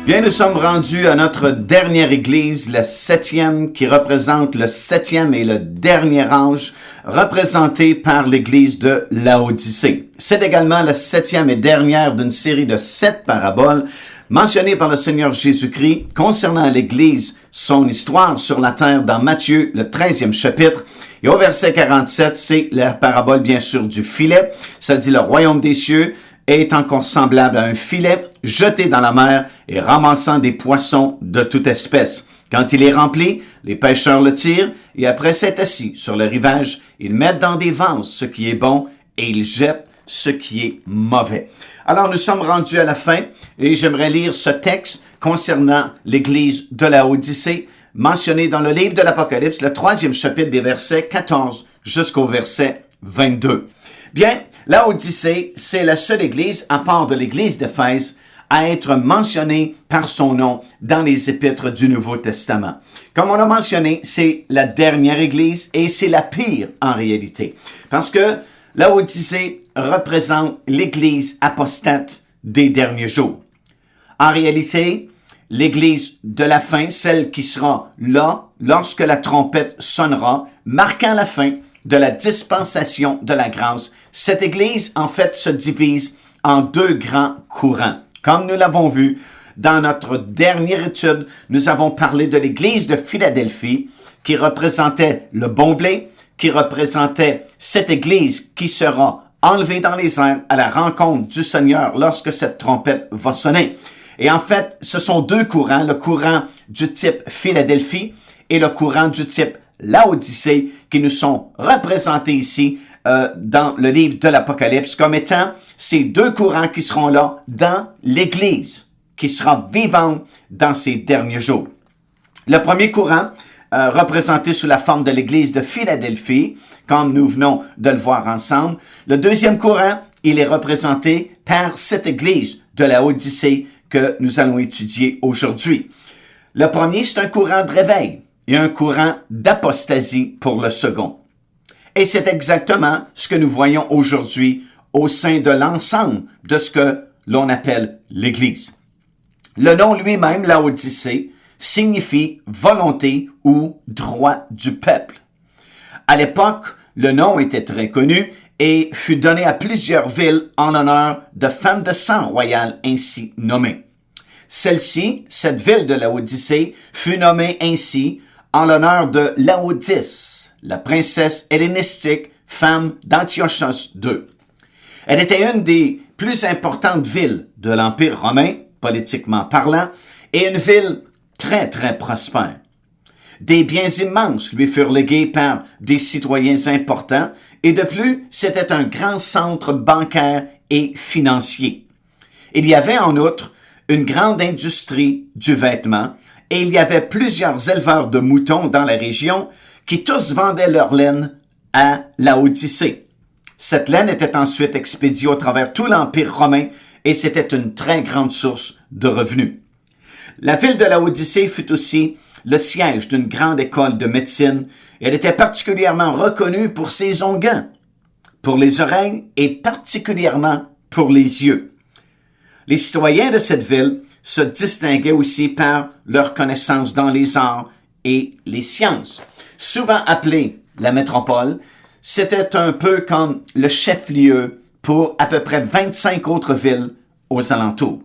Bien, nous sommes rendus à notre dernière église, la 7e, qui représente le 7e et le dernier ange, représenté par l'église de Laodicée. C'est également la 7e et dernière d'une série de 7 paraboles mentionnées par le Seigneur Jésus-Christ concernant l'église, son histoire sur la terre dans Matthieu, le 13e chapitre. Et au verset 47, c'est la parabole, bien sûr, du filet. Ça dit le royaume des cieux est encore semblable à un filet jeté dans la mer et ramassant des poissons de toute espèce. Quand il est rempli, les pêcheurs le tirent et après s'être assis sur le rivage, ils mettent dans des vases ce qui est bon et ils jettent ce qui est mauvais. Alors nous sommes rendus à la fin et j'aimerais lire ce texte concernant l'église de Laodicée mentionné dans le livre de l'Apocalypse, le 3e chapitre des versets 14 jusqu'au verset 22. Bien, Laodicée, c'est la seule église, à part de l'église d'Éphèse, à être mentionnée par son nom dans les épîtres du Nouveau Testament. Comme on a mentionné, c'est la dernière église et c'est la pire en réalité. Parce que Laodicée représente l'église apostate des derniers jours. En réalité, l'église de la fin, celle qui sera là lorsque la trompette sonnera, marquant la fin de la dispensation de la grâce. Cette église, en fait, se divise en deux grands courants. Comme nous l'avons vu dans notre dernière étude, nous avons parlé de l'église de Philadelphie qui représentait le bon blé, qui représentait cette église qui sera enlevée dans les airs à la rencontre du Seigneur lorsque cette trompette va sonner. Et en fait, ce sont deux courants, le courant du type Philadelphie et le courant du type Laodicée qui nous sont représentés ici dans le livre de l'Apocalypse comme étant ces deux courants qui seront là dans l'Église, qui sera vivante dans ces derniers jours. Le premier courant, représenté sous la forme de l'Église de Philadelphie, comme nous venons de le voir ensemble. Le deuxième courant, il est représenté par cette Église de Laodicée que nous allons étudier aujourd'hui. Le premier, c'est un courant de réveil et un courant d'apostasie pour le second. Et c'est exactement ce que nous voyons aujourd'hui au sein de l'ensemble de ce que l'on appelle l'Église. Le nom lui-même, Laodicée, signifie volonté ou droit du peuple. À l'époque, le nom était très connu et fut donné à plusieurs villes en l'honneur de femmes de sang royal ainsi nommées. Celle-ci, cette ville de Laodicée, fut nommée ainsi en l'honneur de Laodice, la princesse hellénistique, femme d'Antiochos II. Elle était une des plus importantes villes de l'Empire romain, politiquement parlant, et une ville très, très prospère. Des biens immenses lui furent légués par des citoyens importants, et de plus, c'était un grand centre bancaire et financier. Il y avait en outre une grande industrie du vêtement, et il y avait plusieurs éleveurs de moutons dans la région qui tous vendaient leur laine à Laodicée. Cette laine était ensuite expédiée au travers tout l'Empire romain et c'était une très grande source de revenus. La ville de Laodicée fut aussi le siège d'une grande école de médecine et elle était particulièrement reconnue pour ses onguents, pour les oreilles et particulièrement pour les yeux. Les citoyens de cette ville se distinguaient aussi par leur connaissance dans les arts et les sciences. Souvent appelée la métropole, c'était un peu comme le chef-lieu pour à peu près 25 autres villes aux alentours.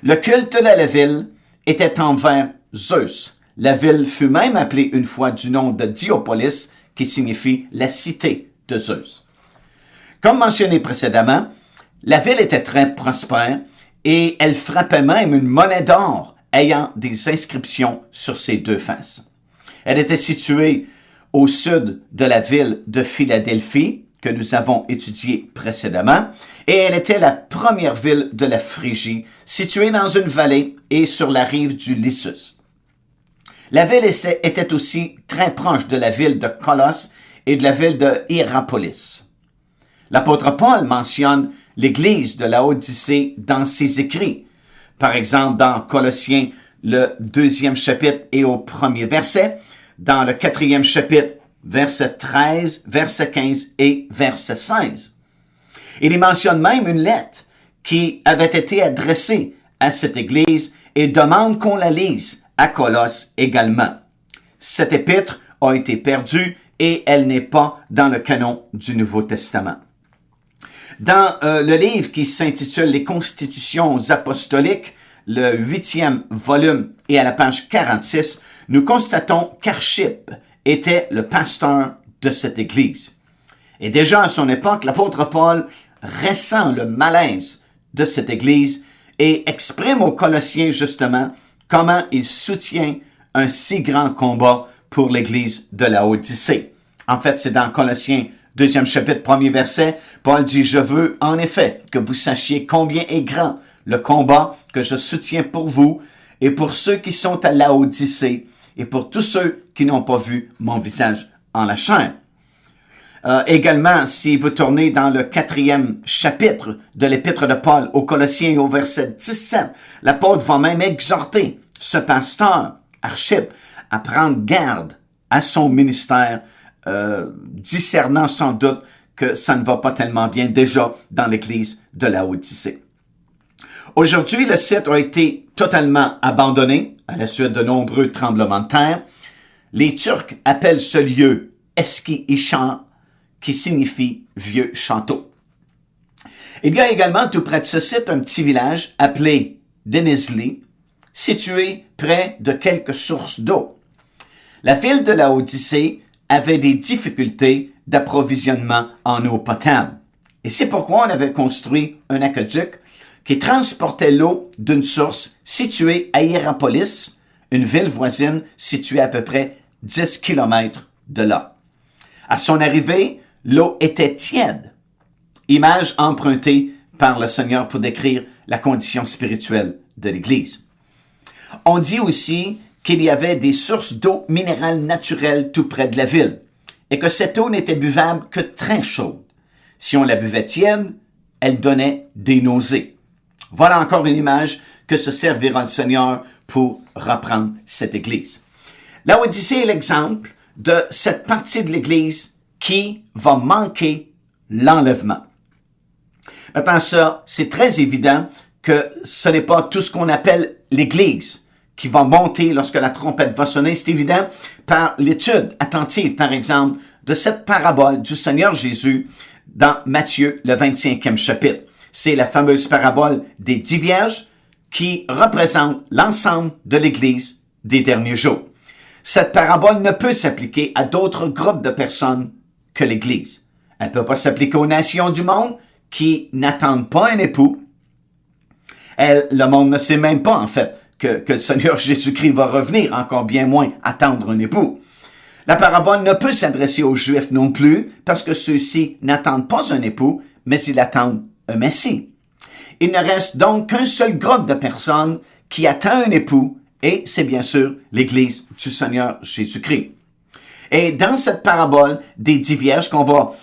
Le culte de la ville était envers Zeus. La ville fut même appelée une fois du nom de Diopolis, qui signifie la cité de Zeus. Comme mentionné précédemment, la ville était très prospère et elle frappait même une monnaie d'or ayant des inscriptions sur ses deux faces. Elle était située au sud de la ville de Philadelphie, que nous avons étudiée précédemment, et elle était la première ville de la Phrygie, située dans une vallée et sur la rive du Lissus. La ville était aussi très proche de la ville de Colosse et de la ville de Hiérapolis. L'apôtre Paul mentionne l'église de Laodicée dans ses écrits. Par exemple, dans Colossiens, le 2e chapitre et au 1er verset, dans le 4e chapitre, verset 13, verset 15 et verset 16. Il y mentionne même une lettre qui avait été adressée à cette église et demande qu'on la lise à Colosse également. Cette épître a été perdue et elle n'est pas dans le canon du Nouveau Testament. Dans le livre qui s'intitule « Les Constitutions apostoliques », le 8e volume et à la page 46, nous constatons qu'Archippe était le pasteur de cette Église. Et déjà à son époque, l'apôtre Paul ressent le malaise de cette Église et exprime aux Colossiens justement comment il soutient un si grand combat pour l'Église de Laodicée. En fait, c'est dans Colossiens 2e chapitre, 1er verset, Paul dit « Je veux en effet que vous sachiez combien est grand le combat que je soutiens pour vous et pour ceux qui sont à Laodicée et pour tous ceux qui n'ont pas vu mon visage en la chair. » Également, si vous tournez dans le 4e chapitre de l'épître de Paul aux Colossiens au verset 17, l'apôtre va même exhorter ce pasteur, Archippe, à prendre garde à son ministère, discernant sans doute que ça ne va pas tellement bien déjà dans l'église de Laodicée. Aujourd'hui, le site a été totalement abandonné à la suite de nombreux tremblements de terre. Les Turcs appellent ce lieu Eski-Işan, qui signifie vieux château. Il y a également tout près de ce site un petit village appelé Denizli, situé près de quelques sources d'eau. La ville de Laodicée avait des difficultés d'approvisionnement en eau potable. Et c'est pourquoi on avait construit un aqueduc qui transportait l'eau d'une source située à Hiérapolis, une ville voisine située à peu près 10 km de là. À son arrivée, l'eau était tiède, image empruntée par le Seigneur pour décrire la condition spirituelle de l'Église. On dit aussi qu'il y avait des sources d'eau minérale naturelle tout près de la ville et que cette eau n'était buvable que très chaude. Si on la buvait tiède, elle donnait des nausées. Voilà encore une image que se servira le Seigneur pour reprendre cette Église. Laodicée est l'exemple de cette partie de l'Église qui va manquer l'enlèvement. Maintenant ça, c'est très évident que ce n'est pas tout ce qu'on appelle l'Église qui va monter lorsque la trompette va sonner. C'est évident par l'étude attentive, par exemple, de cette parabole du Seigneur Jésus dans Matthieu, le 25e chapitre. C'est la fameuse parabole des 10 vierges qui représente l'ensemble de l'Église des derniers jours. Cette parabole ne peut s'appliquer à d'autres groupes de personnes que l'Église. Elle ne peut pas s'appliquer aux nations du monde qui n'attendent pas un époux. Le monde ne sait même pas, en fait, que le Seigneur Jésus-Christ va revenir, encore bien moins attendre un époux. La parabole ne peut s'adresser aux Juifs non plus, parce que ceux-ci n'attendent pas un époux, mais ils attendent un Messie. Il ne reste donc qu'un seul groupe de personnes qui attend un époux, et c'est bien sûr l'Église du Seigneur Jésus-Christ. Et dans cette parabole des 10 vierges qu'on va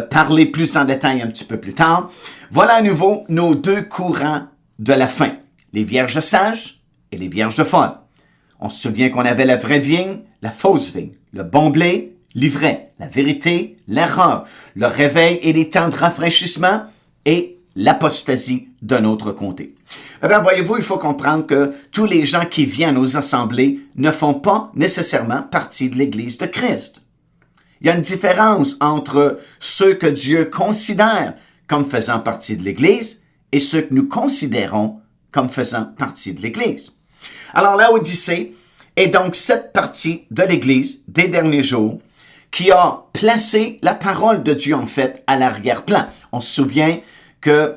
parler plus en détail un petit peu plus tard, voilà à nouveau nos deux courants de la fin, les vierges sages et les vierges folles. On se souvient qu'on avait la vraie vigne, la fausse vigne, le bon blé, l'ivraie, la vérité, l'erreur, le réveil et les temps de rafraîchissement et l'apostasie d'un autre côté. Alors, voyez-vous, il faut comprendre que tous les gens qui viennent aux assemblées ne font pas nécessairement partie de l'Église de Christ. Il y a une différence entre ceux que Dieu considère comme faisant partie de l'Église et ceux que nous considérons comme faisant partie de l'Église. Alors, Laodicée est donc cette partie de l'Église des derniers jours qui a placé la parole de Dieu, en fait, à l'arrière-plan. On se souvient que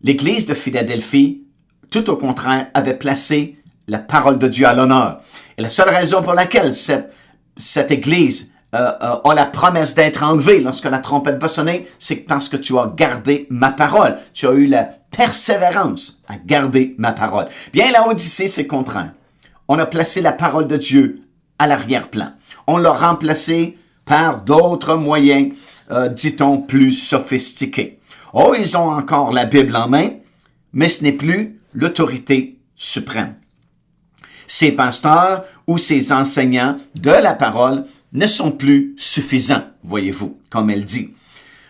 l'Église de Philadelphie, tout au contraire, avait placé la parole de Dieu à l'honneur. Et la seule raison pour laquelle cette Église a la promesse d'être enlevée lorsque la trompette va sonner, c'est parce que tu as gardé ma parole. Tu as eu la persévérance à garder ma parole. Bien, Laodicée, c'est contraire. On a placé la parole de Dieu à l'arrière-plan. On l'a remplacée par d'autres moyens, dit-on, plus sophistiqués. Oh, ils ont encore la Bible en main, mais ce n'est plus l'autorité suprême. Ces pasteurs ou ces enseignants de la parole ne sont plus suffisants, voyez-vous, comme elle dit.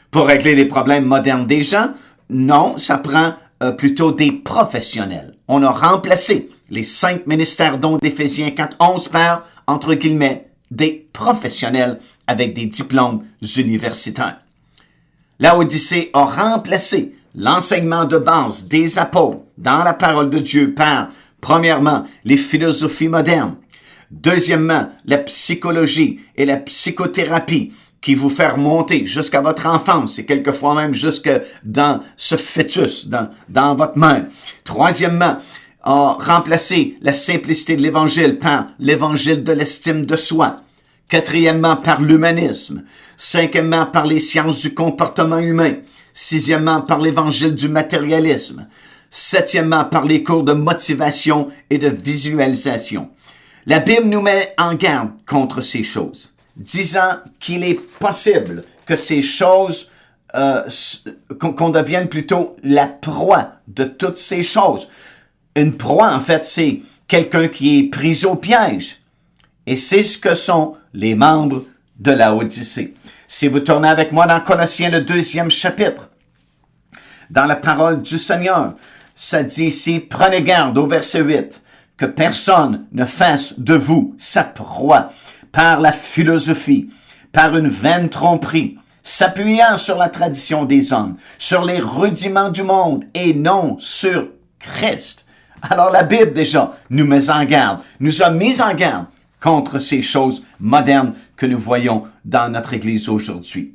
Pour régler les problèmes modernes des gens, non, ça prend plutôt des professionnels. On a remplacé les 5 ministères dons d'Éphésiens 4:11 par, entre guillemets, des professionnels avec des diplômes universitaires. Laodicée a remplacé l'enseignement de base des apôtres dans la parole de Dieu par, premièrement, les philosophies modernes, deuxièmement, la psychologie et la psychothérapie qui vous fait remonter jusqu'à votre enfance et quelquefois même jusque dans ce fœtus, dans votre mère. Troisièmement, a remplacé la simplicité de l'Évangile par l'Évangile de l'estime de soi. Quatrièmement, par l'humanisme. Cinquièmement, par les sciences du comportement humain. Sixièmement, par l'Évangile du matérialisme. Septièmement, par les cours de motivation et de visualisation. La Bible nous met en garde contre ces choses, disant qu'il est possible que ces choses, qu'on devienne plutôt la proie de toutes ces choses. Une proie, en fait, c'est quelqu'un qui est pris au piège. Et c'est ce que sont les membres de Laodicée. Si vous tournez avec moi dans Colossiens, le 2e chapitre, dans la parole du Seigneur, ça dit ici, prenez garde au verset 8, que personne ne fasse de vous sa proie par la philosophie, par une vaine tromperie, s'appuyant sur la tradition des hommes, sur les rudiments du monde et non sur Christ. Alors la Bible déjà nous met en garde, nous a mis en garde contre ces choses modernes que nous voyons dans notre Église aujourd'hui.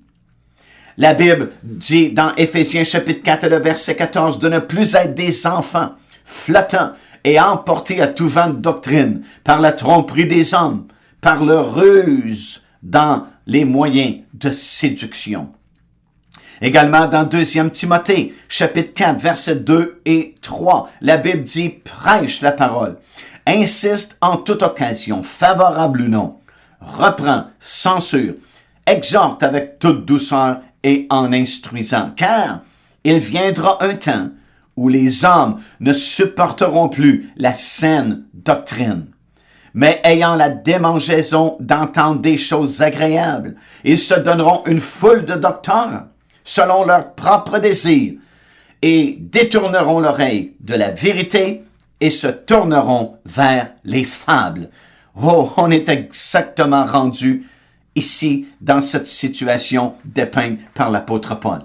La Bible dit dans Éphésiens chapitre 4 et le verset 14 de ne plus être des enfants flottants et emportés à tout vent de doctrine par la tromperie des hommes, par leur ruse dans les moyens de séduction. Également dans 2 Timothée, chapitre 4, versets 2 et 3, la Bible dit « Prêche la parole, insiste en toute occasion, favorable ou non, reprend, censure, exhorte avec toute douceur et en instruisant, car il viendra un temps où les hommes ne supporteront plus la saine doctrine. Mais ayant la démangeaison d'entendre des choses agréables, ils se donneront une foule de docteurs, selon leur propre désir, et détourneront l'oreille de la vérité et se tourneront vers les fables. Oh, on est exactement rendu ici dans cette situation dépeinte par l'apôtre Paul.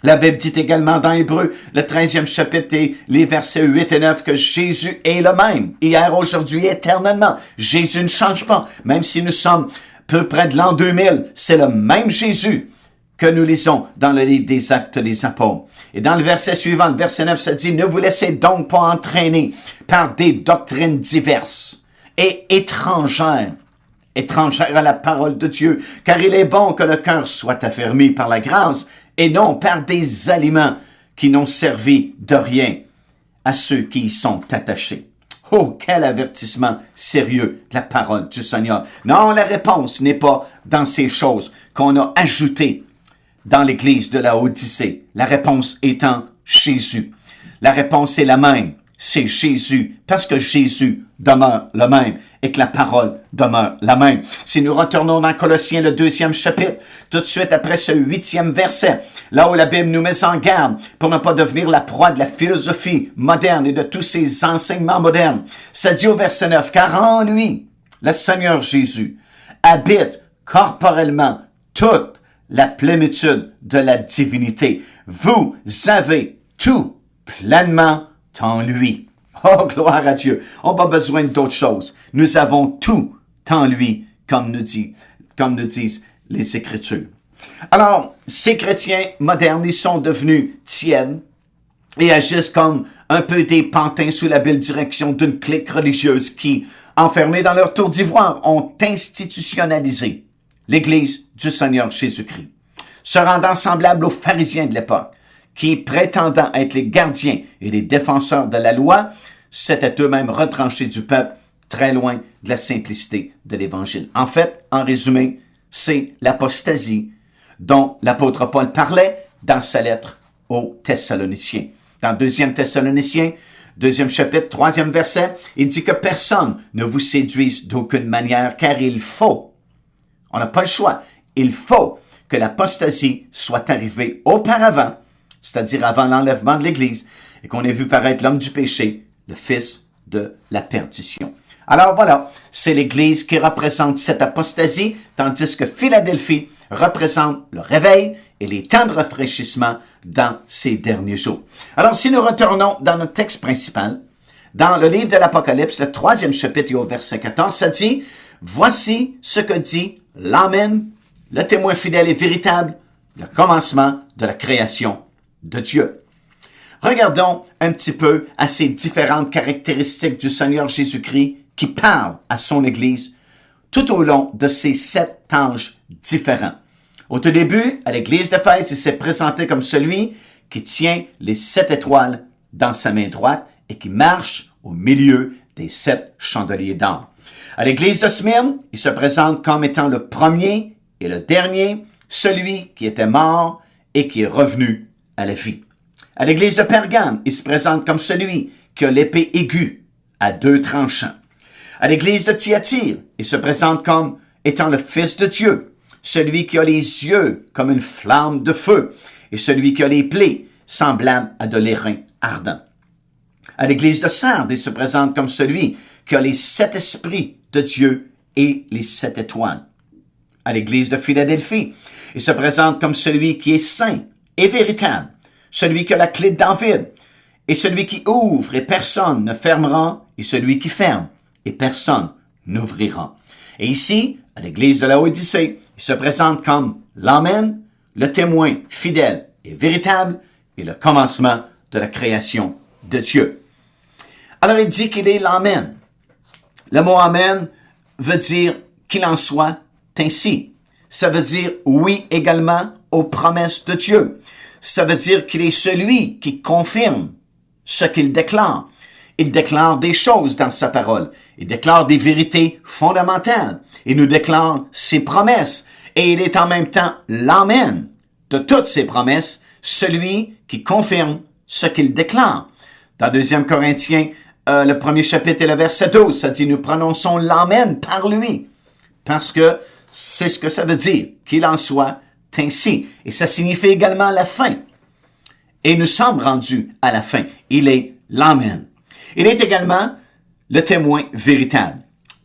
La Bible dit également dans Hébreux, le 13e chapitre et les versets 8 et 9, que Jésus est le même, hier, aujourd'hui, éternellement. Jésus ne change pas, même si nous sommes peu près de l'an 2000, c'est le même Jésus que nous lisons dans le livre des Actes des Apôtres. Et dans le verset suivant, le verset 9, ça dit, « Ne vous laissez donc pas entraîner par des doctrines diverses et étrangères à la parole de Dieu, car il est bon que le cœur soit affermi par la grâce et non par des aliments qui n'ont servi de rien à ceux qui y sont attachés. » Oh, quel avertissement sérieux de la parole du Seigneur. Non, la réponse n'est pas dans ces choses qu'on a ajoutées dans l'église de Laodicée. La réponse est en Jésus. La réponse est la même. C'est Jésus, parce que Jésus demeure le même et que la parole demeure la même. Si nous retournons dans Colossiens, le 2e chapitre, tout de suite après ce 8e verset, là où la Bible nous met en garde pour ne pas devenir la proie de la philosophie moderne et de tous ces enseignements modernes, ça dit au verset 9, « Car en lui, le Seigneur Jésus, habite corporellement toute la plénitude de la divinité. Vous avez tout pleinement en lui. » Oh, gloire à Dieu. On n'a pas besoin d'autre chose. Nous avons tout en lui, comme nous disent les Écritures. Alors, ces chrétiens modernes, ils sont devenus tièdes et agissent comme un peu des pantins sous la belle direction d'une clique religieuse qui, enfermés dans leur tour d'ivoire, ont institutionnalisé l'Église du Seigneur Jésus-Christ, se rendant semblable aux pharisiens de l'époque, qui, prétendant être les gardiens et les défenseurs de la loi, s'étaient eux-mêmes retranchés du peuple, très loin de la simplicité de l'Évangile. En fait, en résumé, c'est l'apostasie dont l'apôtre Paul parlait dans sa lettre aux Thessaloniciens. Dans 2 Thessaloniciens, 2e chapitre, 3e verset, il dit que personne ne vous séduise d'aucune manière, car il faut, on n'a pas le choix, il faut que l'apostasie soit arrivée auparavant, c'est-à-dire avant l'enlèvement de l'Église, et qu'on ait vu paraître l'homme du péché, le fils de la perdition. Alors voilà, c'est l'Église qui représente cette apostasie, tandis que Philadelphie représente le réveil et les temps de rafraîchissement dans ces derniers jours. Alors si nous retournons dans notre texte principal, dans le livre de l'Apocalypse, le 3e chapitre et au verset 14, ça dit « Voici ce que dit l'Amen, le témoin fidèle et véritable, le commencement de la création de Dieu. » Regardons un petit peu à ces différentes caractéristiques du Seigneur Jésus-Christ qui parle à son Église tout au long de ces 7 anges différents. Au tout début, à l'Église d'Éphèse, il s'est présenté comme celui qui tient les 7 étoiles dans sa main droite et qui marche au milieu des 7 chandeliers d'or. À l'Église de Smyrne, il se présente comme étant le premier et le dernier, celui qui était mort et qui est revenu à la vie. À l'Église de Pergame, il se présente comme celui qui a l'épée aiguë à 2 tranchants. À l'Église de Thyatire, il se présente comme étant le Fils de Dieu, celui qui a les yeux comme une flamme de feu et celui qui a les plaies semblables à de l'airain ardent. À l'Église de Sardes, il se présente comme celui qui a les 7 esprits de Dieu et les 7 étoiles. À l'Église de Philadelphie, il se présente comme celui qui est saint et véritable, celui qui a la clé de David, et celui qui ouvre et personne ne fermera, et celui qui ferme et personne n'ouvrira. Et ici, à l'Église de Laodicée, il se présente comme l'Amen, le témoin fidèle et véritable, et le commencement de la création de Dieu. Alors il dit qu'il est l'Amen. Le mot Amen veut dire qu'il en soit ainsi. Ça veut dire oui également aux promesses de Dieu. Ça veut dire qu'il est celui qui confirme ce qu'il déclare. Il déclare des choses dans sa parole. Il déclare des vérités fondamentales. Il nous déclare ses promesses. Et il est en même temps l'Amen de toutes ses promesses, celui qui confirme ce qu'il déclare. Dans 2 Corinthiens, le 1er chapitre et le verset 12, ça dit « Nous prononçons l'Amen par lui ». Parce que c'est ce que ça veut dire, qu'il en soit ainsi. Et ça signifie également la fin. Et nous sommes rendus à la fin. Il est l'Amen. Il est également le témoin véritable.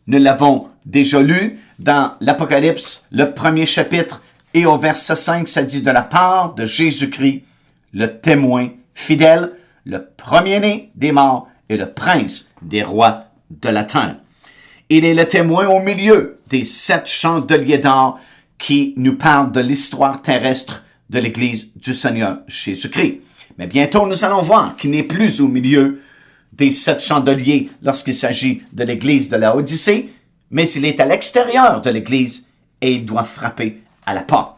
Nous l'avons déjà lu dans l'Apocalypse, le 1er chapitre, et au verset 5, ça dit « De la part de Jésus-Christ, le témoin fidèle, le premier-né des morts et le prince des rois de la terre. » Il est le témoin au milieu des 7 chandeliers d'or qui nous parlent de l'histoire terrestre de l'Église du Seigneur Jésus-Christ. Mais bientôt, nous allons voir qu'il n'est plus au milieu des 7 chandeliers lorsqu'il s'agit de l'Église de Laodicée, mais il est à l'extérieur de l'Église et il doit frapper à la porte.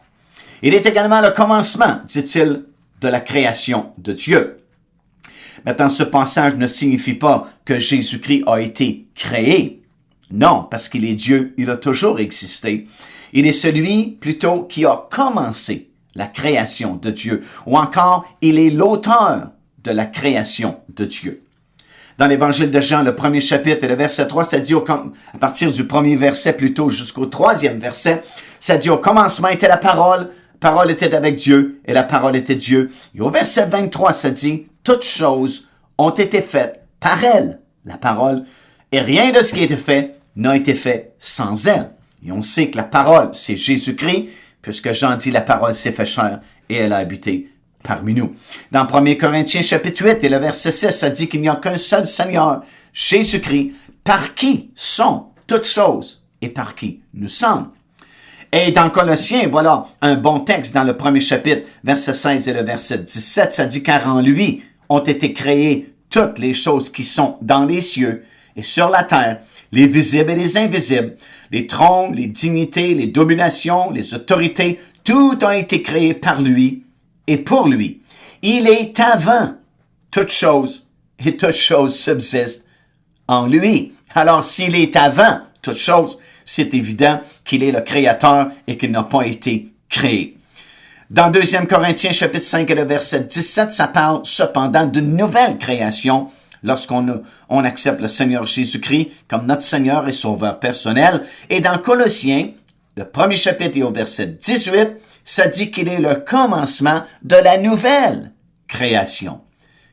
Il est également le commencement, dit-il, de la création de Dieu. Maintenant, ce passage ne signifie pas que Jésus-Christ a été créé. Non, parce qu'il est Dieu, il a toujours existé. Il est celui, plutôt, qui a commencé la création de Dieu. Ou encore, il est l'auteur de la création de Dieu. Dans l'Évangile de Jean, le 1er chapitre et le verset 3, ça dit, à partir du 1er verset plutôt jusqu'au 3e verset, ça dit, au commencement était la parole était avec Dieu, et la parole était Dieu. Et au verset 23, ça dit, toutes choses ont été faites par elle, la parole, et rien de ce qui a été fait n'a été fait sans elle. Et on sait que la parole, c'est Jésus-Christ, puisque Jean dit la parole s'est fait chair et elle a habité parmi nous. Dans 1 Corinthiens chapitre 8 et le verset 6, ça dit qu'il n'y a qu'un seul Seigneur, Jésus-Christ, par qui sont toutes choses et par qui nous sommes. Et dans Colossiens, voilà un bon texte dans le 1er chapitre, verset 16 et le verset 17, ça dit « Car en lui ont été créées toutes les choses qui sont dans les cieux et sur la terre, les visibles et les invisibles, les trônes, les dignités, les dominations, les autorités, tout a été créé par lui et pour lui. Il est avant toute chose et toute chose subsiste en lui. » Alors, s'il est avant toute chose, c'est évident qu'il est le créateur et qu'il n'a pas été créé. Dans 2 Corinthiens chapitre 5 et le verset 17, ça parle cependant d'une nouvelle création lorsqu'on accepte le Seigneur Jésus-Christ comme notre Seigneur et Sauveur personnel. Et dans Colossiens, le 1er chapitre et au verset 18, ça dit qu'il est le commencement de la nouvelle création.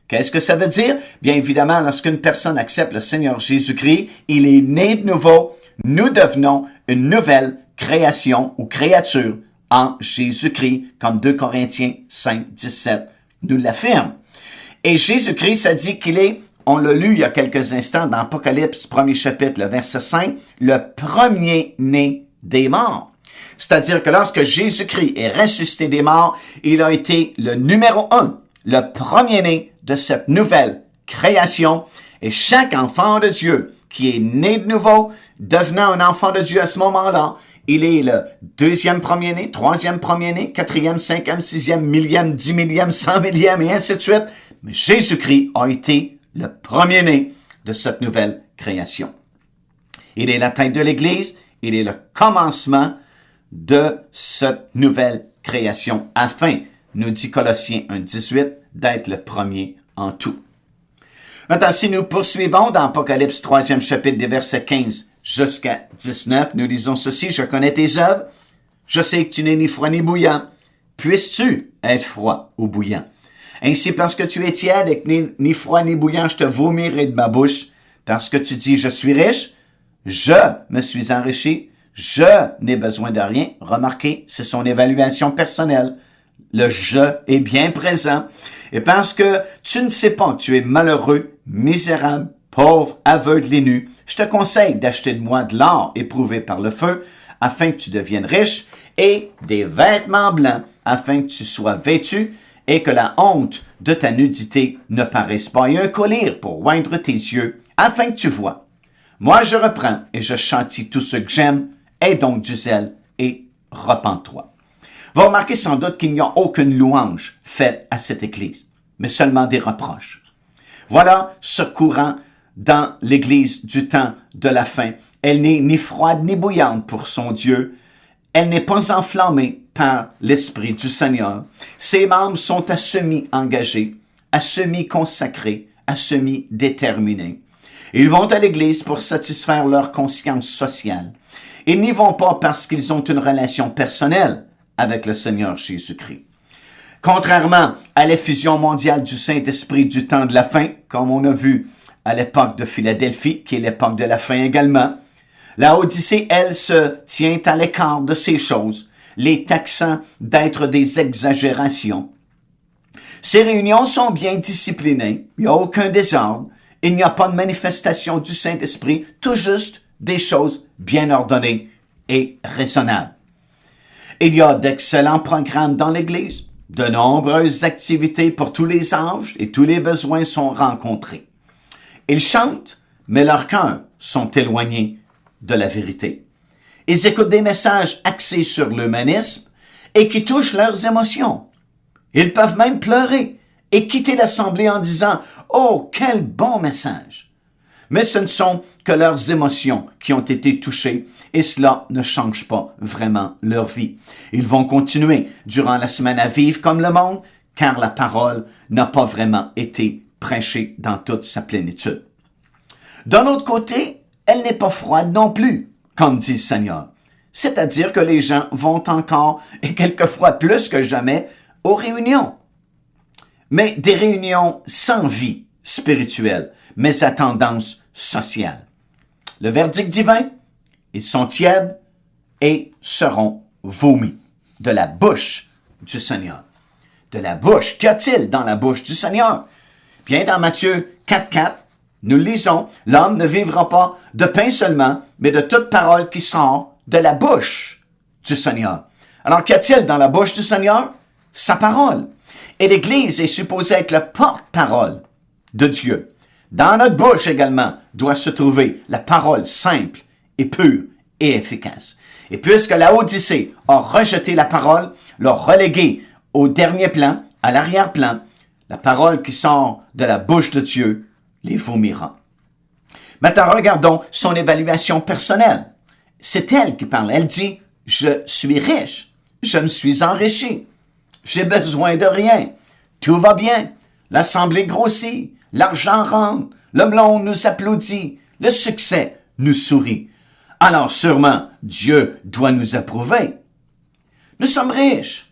Qu'est-ce que ça veut dire? Bien évidemment, lorsqu'une personne accepte le Seigneur Jésus-Christ, il est né de nouveau. Nous devenons une nouvelle création ou créature en Jésus-Christ, comme 2 Corinthiens 5, 17 nous l'affirme. Et Jésus-Christ a dit qu'il est, on l'a lu il y a quelques instants dans Apocalypse, 1er chapitre, le verset 5, le premier-né des morts. C'est-à-dire que lorsque Jésus-Christ est ressuscité des morts, il a été le numéro 1, le premier-né de cette nouvelle création. Et chaque enfant de Dieu qui est né de nouveau, devenant un enfant de Dieu à ce moment-là, il est le deuxième premier-né, troisième premier-né, quatrième, cinquième, sixième, millième, 10 millième, 100 millième, et ainsi de suite. Mais Jésus-Christ a été le premier-né de cette nouvelle création. Il est la tête de l'Église, il est le commencement de cette nouvelle création, afin, nous dit Colossiens 1,18, d'être le premier en tout. Maintenant, si nous poursuivons dans Apocalypse 3e chapitre des versets 15 jusqu'à 19, nous lisons ceci, « Je connais tes œuvres, je sais que tu n'es ni froid ni bouillant. Puisses-tu être froid ou bouillant? Ainsi, parce que tu es tiède et que ni froid ni bouillant, je te vomirai de ma bouche. Parce que tu dis, je suis riche, je me suis enrichi, je n'ai besoin de rien. » Remarquez, c'est son évaluation personnelle. Le « je » est bien présent. Et parce que tu ne sais pas que tu es malheureux, misérable, pauvre, aveugle et nu, je te conseille d'acheter de moi de l'or éprouvé par le feu, afin que tu deviennes riche, et des vêtements blancs, afin que tu sois vêtu, et que la honte de ta nudité ne paraisse pas, et un collier pour oindre tes yeux, afin que tu vois. Moi je reprends, et je chantis tout ce que j'aime, aie donc du zèle, et repens-toi. Vous remarquez sans doute qu'il n'y a aucune louange faite à cette Église, mais seulement des reproches. Voilà ce courant dans l'Église du temps de la fin. Elle n'est ni froide ni bouillante pour son Dieu. Elle n'est pas enflammée par l'Esprit du Seigneur. Ses membres sont à semi engagés, à semi consacrés, à semi déterminés. Ils vont à l'Église pour satisfaire leur conscience sociale. Ils n'y vont pas parce qu'ils ont une relation personnelle avec le Seigneur Jésus-Christ. Contrairement à l'effusion mondiale du Saint-Esprit du temps de la fin, comme on a vu à l'époque de Philadelphie, qui est l'époque de la fin également, la Odyssée, elle, se tient à l'écart de ces choses, les taxant d'être des exagérations. Ces réunions sont bien disciplinées, il n'y a aucun désordre, il n'y a pas de manifestation du Saint-Esprit, tout juste des choses bien ordonnées et raisonnables. Il y a d'excellents programmes dans l'Église, de nombreuses activités pour tous les âges et tous les besoins sont rencontrés. Ils chantent, mais leurs cœurs sont éloignés de la vérité. Ils écoutent des messages axés sur l'humanisme et qui touchent leurs émotions. Ils peuvent même pleurer et quitter l'assemblée en disant « Oh, quel bon message !» Mais ce ne sont que leurs émotions qui ont été touchées et cela ne change pas vraiment leur vie. Ils vont continuer durant la semaine à vivre comme le monde car la parole n'a pas vraiment été prêchée dans toute sa plénitude. D'un autre côté, elle n'est pas froide non plus, comme dit le Seigneur. C'est-à-dire que les gens vont encore, et quelquefois plus que jamais, aux réunions. Mais des réunions sans vie spirituelle, mais à tendance sociale. Le verdict divin, ils sont tièdes et seront vomis de la bouche du Seigneur. De la bouche, qu'y a-t-il dans la bouche du Seigneur? Bien, dans Matthieu 4,4, nous lisons, « L'homme ne vivra pas de pain seulement, mais de toute parole qui sort de la bouche du Seigneur. » Alors, qu'y a-t-il dans la bouche du Seigneur? Sa parole. Et l'Église est supposée être le porte-parole de Dieu. Dans notre bouche également doit se trouver la parole simple et pure et efficace. Et puisque la Odyssée a rejeté la parole, l'a reléguée au dernier plan, à l'arrière-plan, la parole qui sort de la bouche de Dieu les vomira. Maintenant, regardons son évaluation personnelle. C'est elle qui parle. Elle dit, « Je suis riche, je me suis enrichi, j'ai besoin de rien, tout va bien, l'assemblée grossit, l'argent rentre, le monde nous applaudit, le succès nous sourit. Alors sûrement, Dieu doit nous approuver. Nous sommes riches.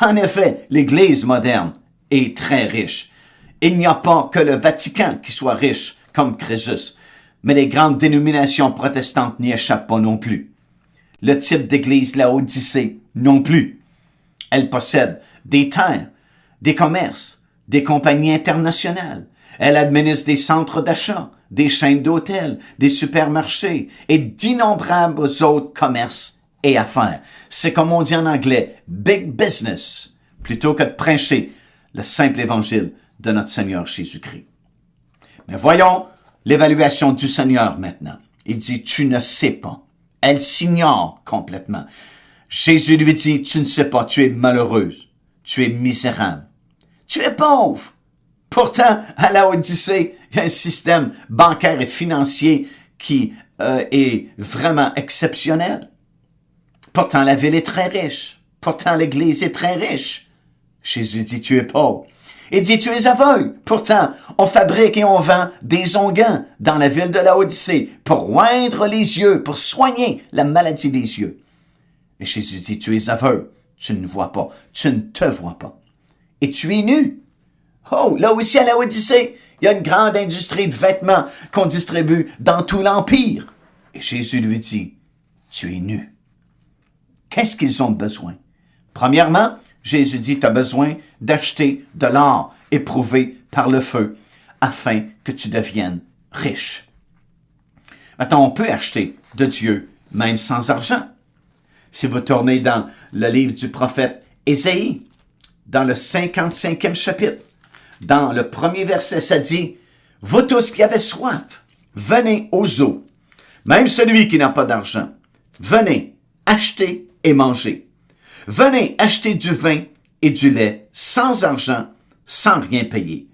En effet, l'Église moderne est très riche. Il n'y a pas que le Vatican qui soit riche, comme Crésus, mais les grandes dénominations protestantes n'y échappent pas non plus. Le type d'église Laodicée non plus. Elle possède des terres, des commerces, des compagnies internationales. Elle administre des centres d'achat, des chaînes d'hôtels, des supermarchés et d'innombrables autres commerces et affaires. C'est comme on dit en anglais, big business, plutôt que de prêcher le simple évangile de notre Seigneur Jésus-Christ. Mais voyons l'évaluation du Seigneur maintenant. Il dit, tu ne sais pas. Elle s'ignore complètement. Jésus lui dit, tu ne sais pas, tu es malheureuse, tu es misérable, tu es pauvre. Pourtant, à Laodicée, il y a un système bancaire et financier qui est vraiment exceptionnel. Pourtant, la ville est très riche. Pourtant, l'Église est très riche. Jésus dit, tu es pauvre. Il dit, tu es aveugle. Pourtant, on fabrique et on vend des onguents dans la ville de Laodicée pour oindre les yeux, pour soigner la maladie des yeux. Et Jésus dit, tu es aveugle, tu ne vois pas, tu ne te vois pas. Et tu es nu. Oh, là aussi à Laodicée, il y a une grande industrie de vêtements qu'on distribue dans tout l'Empire. Et Jésus lui dit, tu es nu. Qu'est-ce qu'ils ont besoin? Premièrement, Jésus dit, tu as besoin d'acheter de l'or éprouvé par le feu afin que tu deviennes riche. Maintenant, on peut acheter de Dieu même sans argent. Si vous tournez dans le livre du prophète Ésaïe, dans le 55e chapitre, dans le premier verset, ça dit, « Vous tous qui avez soif, venez aux eaux, même celui qui n'a pas d'argent, venez, achetez et mangez. Venez acheter du vin et du lait sans argent, sans rien payer.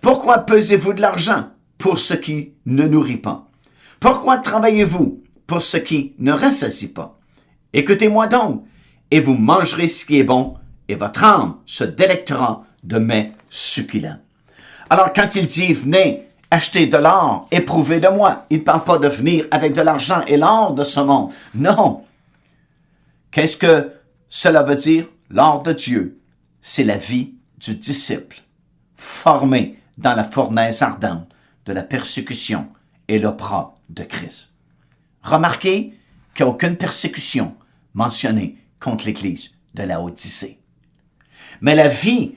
Pourquoi pesez-vous de l'argent pour ce qui ne nourrit pas? Pourquoi travaillez-vous pour ce qui ne rassasie pas? Écoutez-moi donc, et vous mangerez ce qui est bon, et votre âme se délectera de mets succulents. » Alors, quand il dit « Venez acheter de l'or, éprouvez de moi », il ne parle pas de venir avec de l'argent et l'or de ce monde. Non. Qu'est-ce que cela veut dire? L'or de Dieu, c'est la vie du disciple, formé dans la fournaise ardente de la persécution et l'opprobre de Christ. Remarquez qu'il n'y a aucune persécution mentionnée contre l'Église de Laodicée. Mais la vie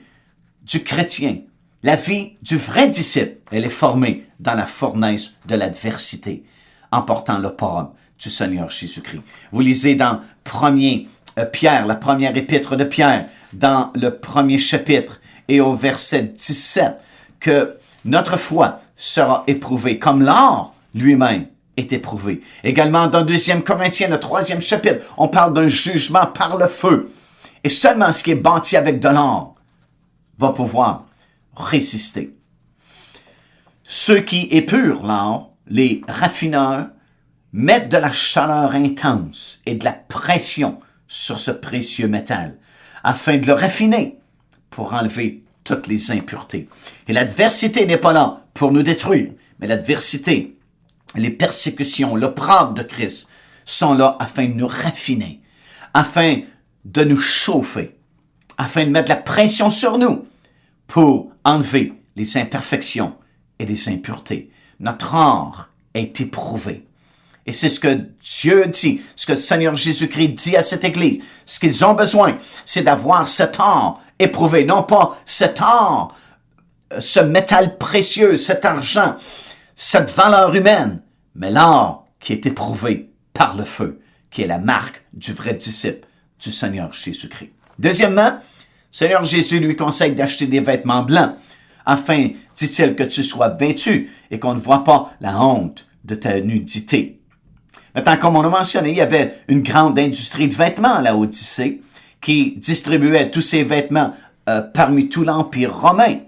du chrétien, la vie du vrai disciple, elle est formée dans la fournaise de l'adversité, en portant l'opprobre du Seigneur Jésus-Christ. Vous lisez dans 1er Pierre, la première épître de Pierre, dans le premier chapitre et au verset 17, que notre foi sera éprouvée comme l'or lui-même est éprouvé. Également dans 2 Corinthiens, le 3e chapitre, on parle d'un jugement par le feu. Et seulement ce qui est bâti avec de l'or va pouvoir résister. Ceux qui épurent l'or, les raffineurs, mettent de la chaleur intense et de la pression sur ce précieux métal afin de le raffiner pour enlever toutes les impuretés. Et l'adversité n'est pas là pour nous détruire, mais l'adversité, les persécutions, l'opprobre de Christ sont là afin de nous raffiner, afin de nous chauffer, afin de mettre de la pression sur nous pour enlever les imperfections et les impuretés. Notre or est éprouvé. Et c'est ce que Dieu dit, ce que le Seigneur Jésus-Christ dit à cette Église. Ce qu'ils ont besoin, c'est d'avoir cet or éprouvé, non pas cet or, ce métal précieux, cet argent, cette valeur humaine, mais l'or qui est éprouvé par le feu, qui est la marque du vrai disciple du Seigneur Jésus-Christ. Deuxièmement, Seigneur Jésus lui conseille d'acheter des vêtements blancs, afin, dit-il, que tu sois vêtu et qu'on ne voit pas la honte de ta nudité. Maintenant, comme on a mentionné, il y avait une grande industrie de vêtements à Laodicée qui distribuait tous ces vêtements parmi tout l'Empire romain.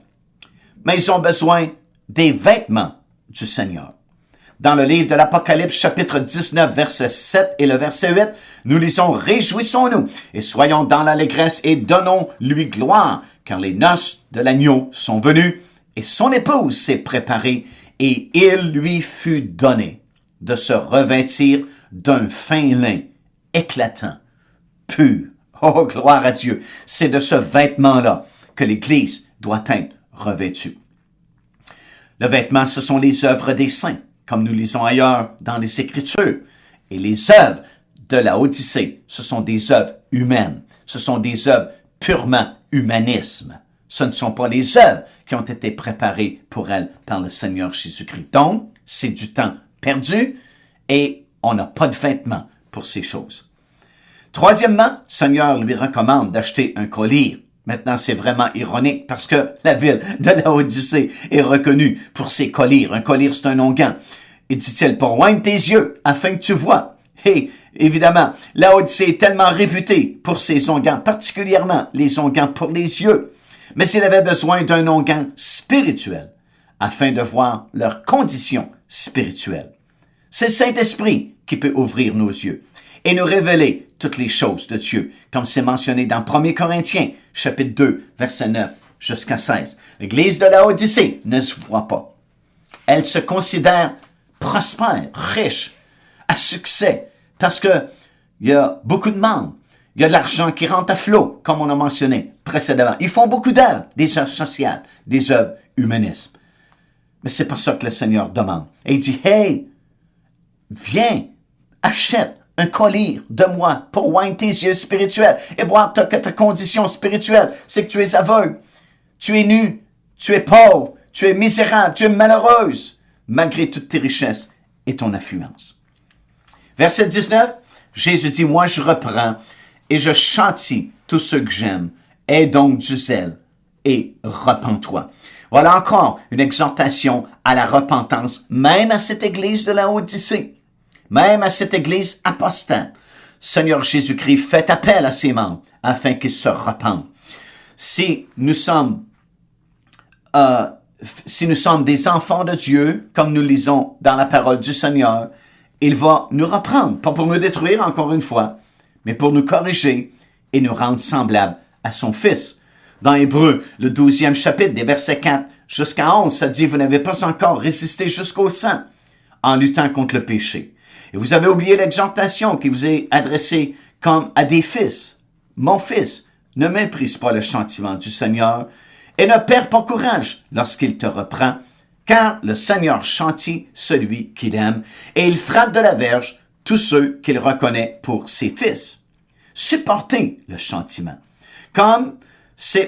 Mais ils ont besoin des vêtements du Seigneur. Dans le livre de l'Apocalypse, chapitre 19, verset 7 et le verset 8, nous lisons « Réjouissons-nous et soyons dans l'allégresse et donnons-lui gloire, car les noces de l'agneau sont venues et son épouse s'est préparée et il lui fut donné de se revêtir d'un fin lin éclatant, pur. » Oh, gloire à Dieu! C'est de ce vêtement-là que l'Église doit être revêtue. Le vêtement, ce sont les œuvres des saints, comme nous lisons ailleurs dans les Écritures. Et les œuvres de la Odyssée, ce sont des œuvres humaines. Ce sont des œuvres purement humanisme. Ce ne sont pas les œuvres qui ont été préparées pour elle par le Seigneur Jésus-Christ. Donc, c'est du temps perdu et on n'a pas de vêtements pour ces choses. Troisièmement, le Seigneur lui recommande d'acheter un collier. Maintenant, c'est vraiment ironique parce que la ville de la Odyssée est reconnue pour ses colliers. Un collier, c'est un onguent. Et dit-il, pour oindre tes yeux, afin que tu vois. Et évidemment, la Odyssée est tellement réputée pour ses onguents, particulièrement les onguents pour les yeux. Mais il avait besoin d'un onguent spirituel afin de voir leur condition spirituelle. C'est le Saint-Esprit qui peut ouvrir nos yeux et nous révéler toutes les choses de Dieu, comme c'est mentionné dans 1 Corinthiens, chapitre 2, verset 9 jusqu'à 16. L'Église de la Odyssée ne se voit pas. Elle se considère prospère, riche, à succès, parce que il y a beaucoup de membres. Il y a de l'argent qui rentre à flot, comme on a mentionné précédemment. Ils font beaucoup d'œuvres, des œuvres sociales, des œuvres humanisme. Mais c'est pas ça que le Seigneur demande. Et il dit, hey, viens, achète un collier de moi pour oindre tes yeux spirituels et voir que ta condition spirituelle, c'est que tu es aveugle, tu es nu, tu es pauvre, tu es misérable, tu es malheureuse, malgré toutes tes richesses et ton affluence. Verset 19, Jésus dit, moi je reprends et je châtie tous ceux que j'aime. Aie donc du zèle et repens-toi. Voilà encore une exhortation à la repentance, même à cette église de la Odyssée, même à cette église apostate. Seigneur Jésus-Christ fait appel à ses membres afin qu'ils se repentent. Si nous sommes des enfants de Dieu, comme nous lisons dans la parole du Seigneur, il va nous reprendre, pas pour nous détruire encore une fois, mais pour nous corriger et nous rendre semblables à son Fils. Dans Hébreux, le 12e chapitre, des versets 4 jusqu'à 11, ça dit, vous n'avez pas encore résisté jusqu'au sang en luttant contre le péché. Et vous avez oublié l'exhortation qui vous est adressée comme à des fils. Mon fils, ne méprise pas le châtiment du Seigneur et ne perds pas courage lorsqu'il te reprend, car le Seigneur châtie celui qu'il aime et il frappe de la verge tous ceux qu'il reconnaît pour ses fils. Supportez le châtiment,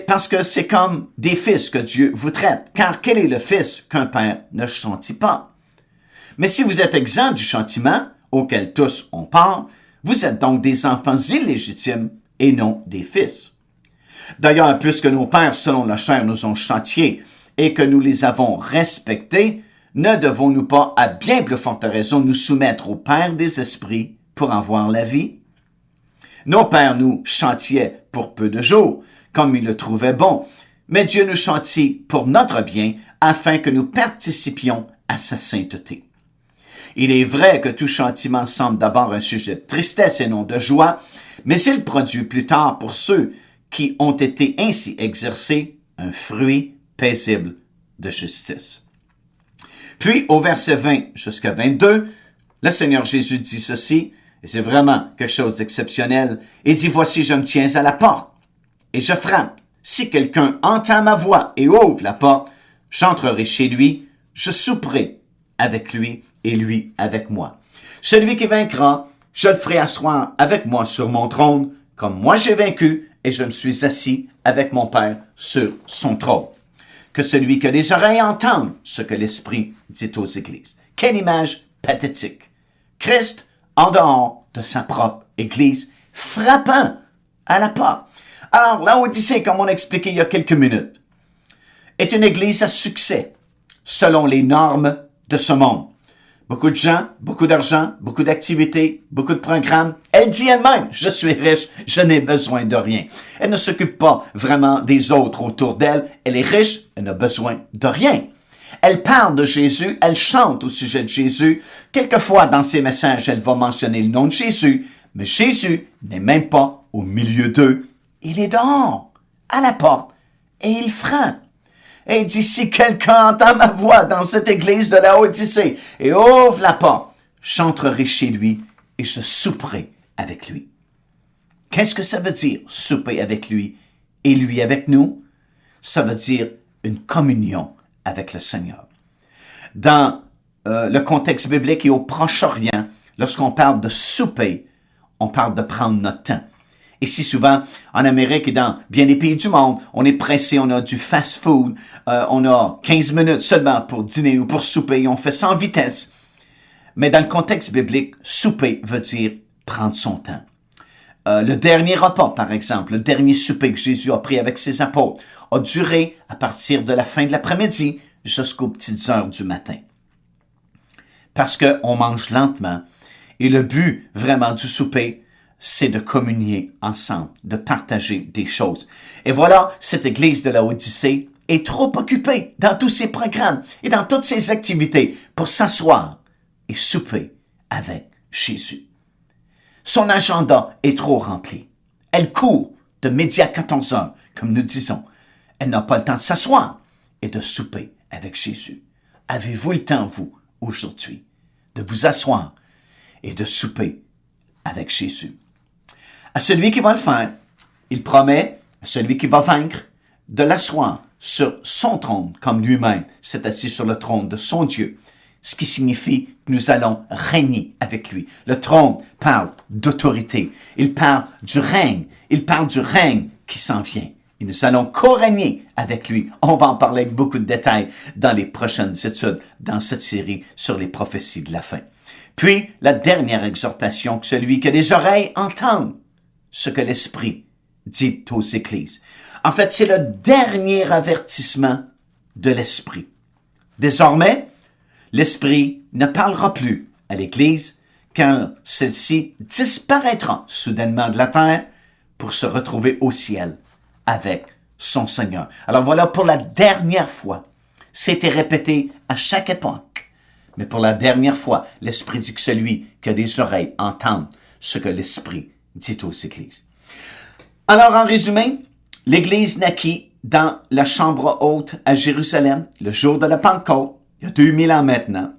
parce que c'est comme des fils que Dieu vous traite, car quel est le fils qu'un père ne châtie pas? Mais si vous êtes exempt du châtiment, auquel tous ont part, vous êtes donc des enfants illégitimes et non des fils. D'ailleurs, puisque nos pères selon la chair nous ont châtiés et que nous les avons respectés, ne devons-nous pas, à bien plus forte raison, nous soumettre au Père des esprits pour avoir la vie? Nos pères nous châtiaient pour peu de jours, comme ils le trouvaient bon, mais Dieu nous châtie pour notre bien, afin que nous participions à sa sainteté. Il est vrai que tout châtiment semble d'abord un sujet de tristesse et non de joie, mais il produit plus tard pour ceux qui ont été ainsi exercés un fruit paisible de justice. Puis, au verset 20 jusqu'à 22, le Seigneur Jésus dit ceci, et c'est vraiment quelque chose d'exceptionnel. Il dit, voici, je me tiens à la porte, et je frappe. Si quelqu'un entend ma voix et ouvre la porte, j'entrerai chez lui, je souperai avec lui, et lui avec moi. Celui qui vaincra, je le ferai asseoir avec moi sur mon trône, comme moi j'ai vaincu, et je me suis assis avec mon Père sur son trône. Que celui qui a des oreilles entende ce que l'Esprit dit aux églises. Quelle image pathétique. Christ, en dehors de sa propre église, frappant à la porte. Alors, la Odyssée, comme on a expliqué il y a quelques minutes, est une église à succès, selon les normes de ce monde. Beaucoup de gens, beaucoup d'argent, beaucoup d'activités, beaucoup de programmes. Elle dit elle-même, je suis riche, je n'ai besoin de rien. Elle ne s'occupe pas vraiment des autres autour d'elle. Elle est riche, elle n'a besoin de rien. Elle parle de Jésus, elle chante au sujet de Jésus. Quelquefois, dans ses messages, elle va mentionner le nom de Jésus, mais Jésus n'est même pas au milieu d'eux. Il est dehors, à la porte, et il frappe. Et il dit, si quelqu'un entend ma voix dans cette église de la Odyssée et ouvre la porte, j'entrerai chez lui et je souperai avec lui. Qu'est-ce que ça veut dire, souper avec lui et lui avec nous? Ça veut dire une communion avec le Seigneur. Dans le contexte biblique et au Proche-Orient, lorsqu'on parle de souper, on parle de prendre notre temps. Et si souvent, en Amérique et dans bien des pays du monde, on est pressé, on a du fast-food, on a 15 minutes seulement pour dîner ou pour souper, on fait ça en vitesse. Mais dans le contexte biblique, souper veut dire prendre son temps. Le dernier repas, par exemple, le dernier souper que Jésus a pris avec ses apôtres, a duré à partir de la fin de l'après-midi jusqu'aux petites heures du matin. Parce qu'on mange lentement et le but vraiment du souper, c'est de communier ensemble, de partager des choses. Et voilà, cette église de Laodicée est trop occupée dans tous ses programmes et dans toutes ses activités pour s'asseoir et souper avec Jésus. Son agenda est trop rempli. Elle court de midi à 14 heures, comme nous disons. Elle n'a pas le temps de s'asseoir et de souper avec Jésus. Avez-vous le temps, vous, aujourd'hui, de vous asseoir et de souper avec Jésus? À celui qui va le faire, il promet, à celui qui va vaincre, de l'asseoir sur son trône, comme lui-même s'est assis sur le trône de son Dieu. Ce qui signifie que nous allons régner avec lui. Le trône parle d'autorité. Il parle du règne. Il parle du règne qui s'en vient. Et nous allons co-régner avec lui. On va en parler avec beaucoup de détails dans les prochaines études dans cette série sur les prophéties de la fin. Puis, la dernière exhortation, que celui qui a des oreilles entende ce que l'Esprit dit aux églises. En fait, c'est le dernier avertissement de l'Esprit. Désormais, l'Esprit ne parlera plus à l'Église quand celle-ci disparaîtra soudainement de la terre pour se retrouver au ciel avec son Seigneur. Alors voilà, pour la dernière fois, c'était répété à chaque époque, mais pour la dernière fois, l'Esprit dit que celui qui a des oreilles entende ce que l'Esprit dit aux Églises. Alors, en résumé, l'Église naquit dans la chambre haute à Jérusalem, le jour de la Pentecôte, il y a 2000 ans maintenant.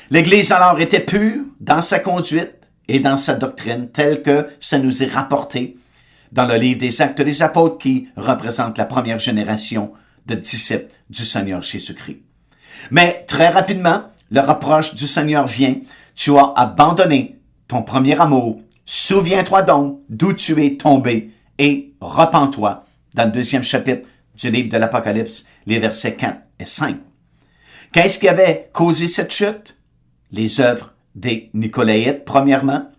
L'Église alors était pure dans sa conduite et dans sa doctrine, telle que ça nous est rapporté dans le livre des Actes des Apôtres qui représente la première génération de disciples du Seigneur Jésus-Christ. Mais très rapidement, le reproche du Seigneur vient, tu as abandonné ton premier amour, souviens-toi donc d'où tu es tombé et repens-toi, dans le 2e chapitre du livre de l'Apocalypse, les versets 4 et 5. Qu'est-ce qui avait causé cette chute? Les œuvres des Nicolaïtes, premièrement.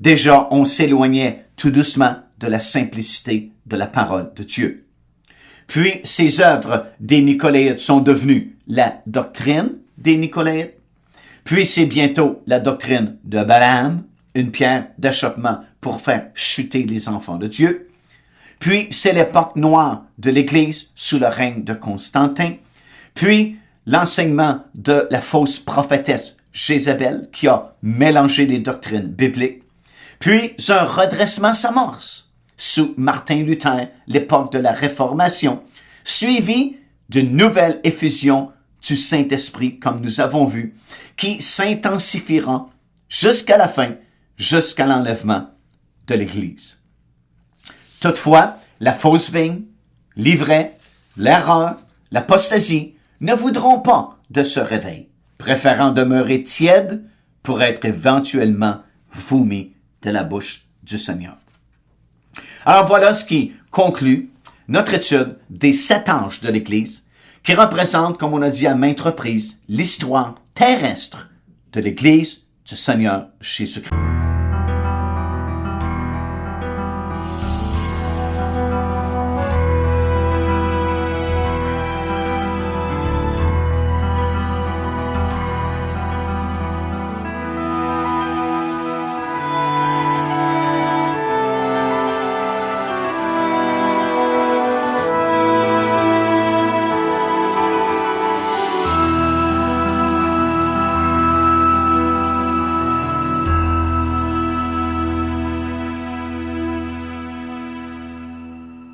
Déjà, on s'éloignait tout doucement de la simplicité de la parole de Dieu. Puis, ces œuvres des Nicolaïtes sont devenues la doctrine des Nicolaïtes. Puis, c'est bientôt la doctrine de Balaam, une pierre d'achoppement pour faire chuter les enfants de Dieu. Puis, c'est l'époque noire de l'Église sous le règne de Constantin. Puis, l'enseignement de la fausse prophétesse Jézabel qui a mélangé les doctrines bibliques. Puis, un redressement s'amorce sous Martin Luther, l'époque de la Réformation, suivi d'une nouvelle effusion du Saint-Esprit, comme nous avons vu, qui s'intensifiera jusqu'à la fin, jusqu'à l'enlèvement de l'Église. Toutefois, la fausse vigne, l'ivraie, l'erreur, l'apostasie ne voudront pas de ce réveil, préférant demeurer tièdes pour être éventuellement vomis de la bouche du Seigneur. Alors voilà ce qui conclut notre étude des 7 anges de l'Église, qui représentent, comme on a dit à maintes reprises, l'histoire terrestre de l'Église du Seigneur Jésus-Christ.